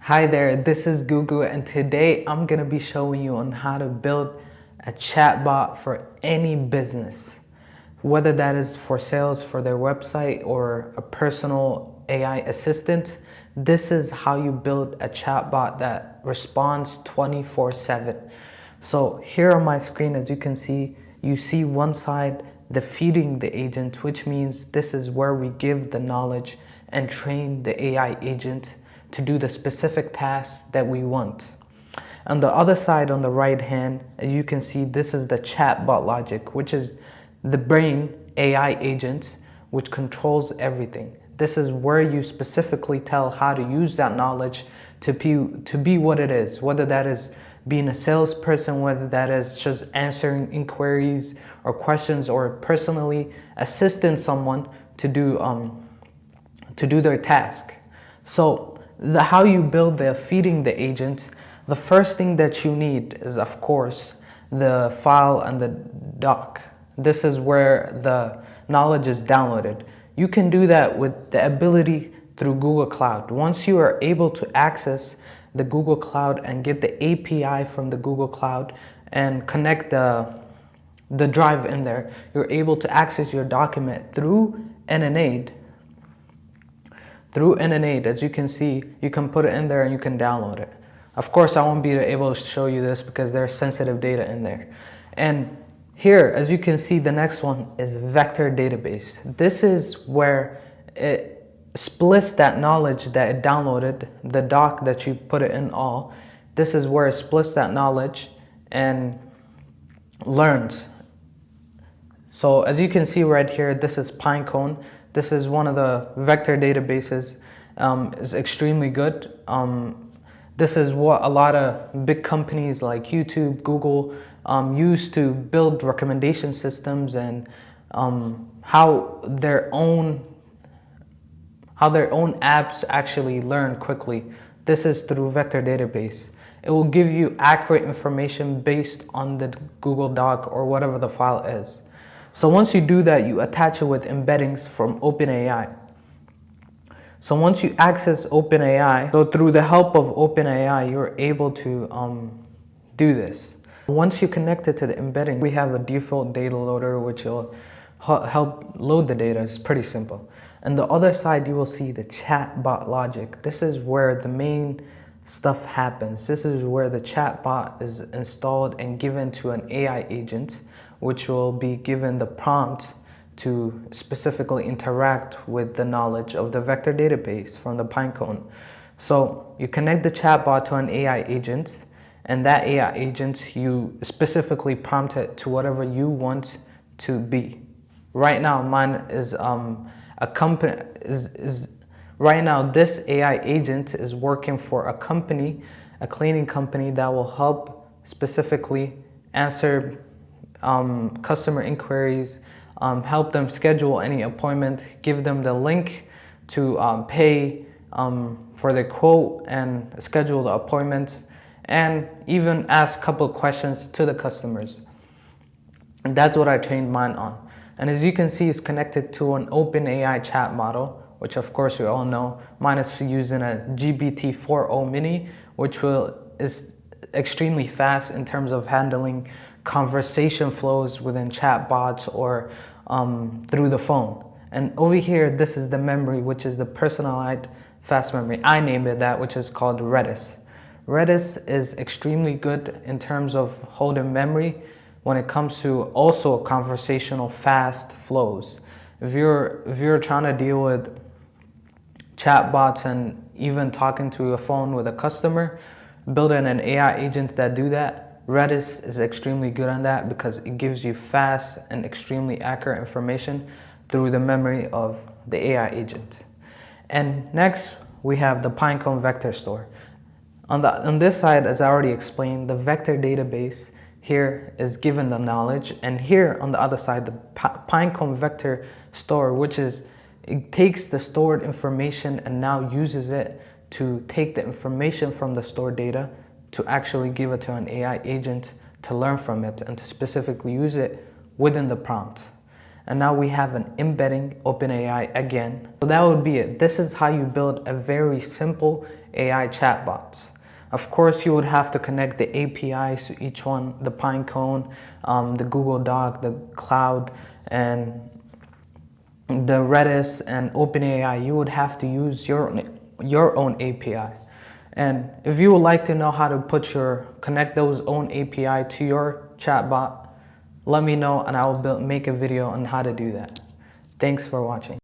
Hi there, this is Gugu, and today I'm going to be showing you on how to build a chatbot for any business, whether that is for sales for their website or a personal AI assistant. This is how you build a chatbot that responds 24/7. So here on my screen, as you see one side, the feeding the agent, which means this is where we give the knowledge and train the AI agent to do the specific tasks that we want. On the other side, on the right hand, as you can see, this is the chatbot logic, which is the brain AI agent, which controls everything. This is where you specifically tell how to use that knowledge to be what it is, whether that is being a salesperson, whether that is just answering inquiries or questions, or personally assisting someone to do their task. So how you build the feeding the agent, the first thing that you need is, of course, the file and the doc. This is where the knowledge is downloaded. You can do that with the ability through Google Cloud. Once you are able to access the Google Cloud and get the API from the Google Cloud and connect the drive in there, you're able to access your document through NNAID. Through NNAID, as you can see, you can put it in there and you can download it. Of course, I won't be able to show you this because there's sensitive data in there. And here, as you can see, the next one is vector database. This is where it splits that knowledge that it downloaded, the doc that you put it in all. This is where it splits that knowledge and learns. So as you can see right here, this is Pinecone. This is one of the vector databases. It's extremely good. This is what a lot of big companies like YouTube, Google use to build recommendation systems, and how their own apps actually learn quickly. This is through vector database. It will give you accurate information based on the Google Doc or whatever the file is. So once you do that, you attach it with embeddings from OpenAI. So once you access OpenAI, so through the help of OpenAI, you're able to do this. Once you connect it to the embedding, we have a default data loader, which will help load the data. It's pretty simple. And the other side, you will see the chatbot logic. This is where the main stuff happens. This is where the chatbot is installed and given to an AI agent, which will be given the prompt to specifically interact with the knowledge of the vector database from the Pinecone. So you connect the chatbot to an AI agent, and that AI agent, you specifically prompt it to whatever you want to be. Right now, mine is a company. Right now, this AI agent is working for a company, a cleaning company that will help specifically answer customer inquiries, help them schedule any appointment, give them the link to pay for the quote and schedule the appointment, and even ask a couple of questions to the customers. And that's what I trained mine on. And as you can see, it's connected to an OpenAI chat model, which of course you all know. Mine is using a GPT-4o mini, which is extremely fast in terms of handling conversation flows within chatbots or through the phone. And over here, this is the memory, which is the personalized fast memory. I named it that, which is called Redis. Redis is extremely good in terms of holding memory when it comes to also conversational fast flows. If you're trying to deal with chatbots and even talking to a phone with a customer, building an AI agent that do that, Redis is extremely good on that because it gives you fast and extremely accurate information through the memory of the AI agent. And next, we have the Pinecone vector store. On this side, as I already explained, the vector database here is given the knowledge, and here on the other side, the Pinecone vector store, which is, it takes the stored information and now uses it to take the information from the stored data to actually give it to an AI agent to learn from it and to specifically use it within the prompt. And now we have an embedding OpenAI again. So that would be it. This is how you build a very simple AI chatbots. Of course, you would have to connect the APIs to each one, the Pinecone, the Google Doc, the Cloud, and the Redis and OpenAI. You would have to use your own API. And if you would like to know how to connect those own API to your chatbot, let me know and I will make a video on how to do that. Thanks for watching.